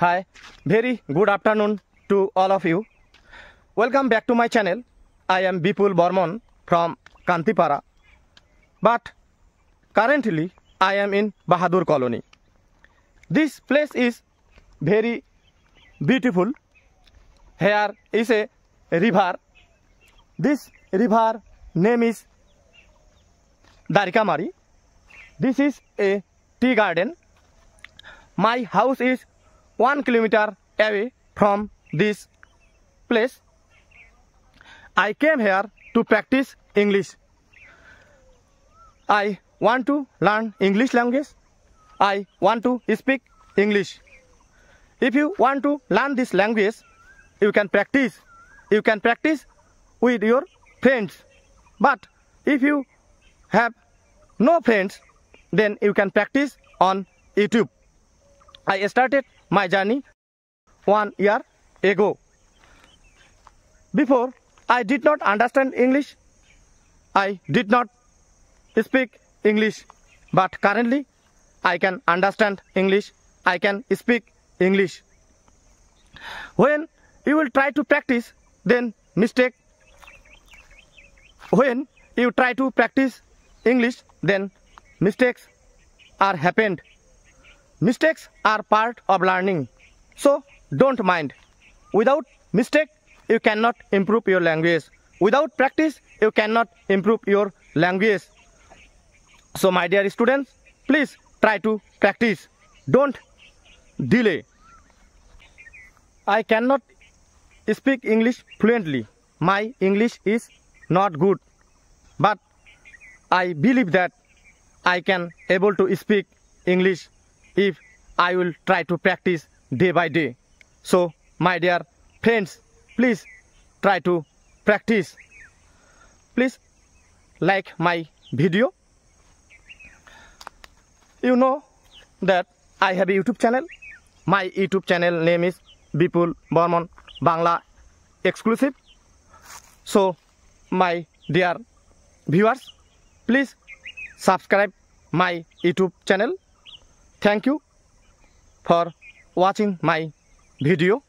Hi, very good afternoon to all of you. Welcome back to my channel. I am Bipul Bormon from Kantipara. But currently I am in Bahadur Colony. This place is very beautiful. Here is a river. This river name is Darikamari. This is a tea garden. My house is 1 kilometer away from this place. I came here to practice English. I want to learn English language. I want to speak English. If you want to learn this language, you can practice. You can practice with your friends. But if you have no friends, then you can practice on YouTube. I started my journey 1 year ago. Before, I did not understand English. I did not speak English. But currently, I can understand English. I can speak English. When you will try to practice, then mistake. When you try to practice English, then mistakes are happened. Mistakes are part of learning. So don't mind. Without mistake, you cannot improve your language. Without practice, you cannot improve your language. So my dear students, please try to practice. Don't delay. I cannot speak English fluently. My English is not good. But I believe that I can able to speak English if I will try to practice day by day. So my dear friends, please try to practice. Please like my video. You know that I have a YouTube channel. My YouTube channel name is Bipul Bormon Bangla Exclusive. So my dear viewers, please subscribe my YouTube channel. Thank you for watching my video.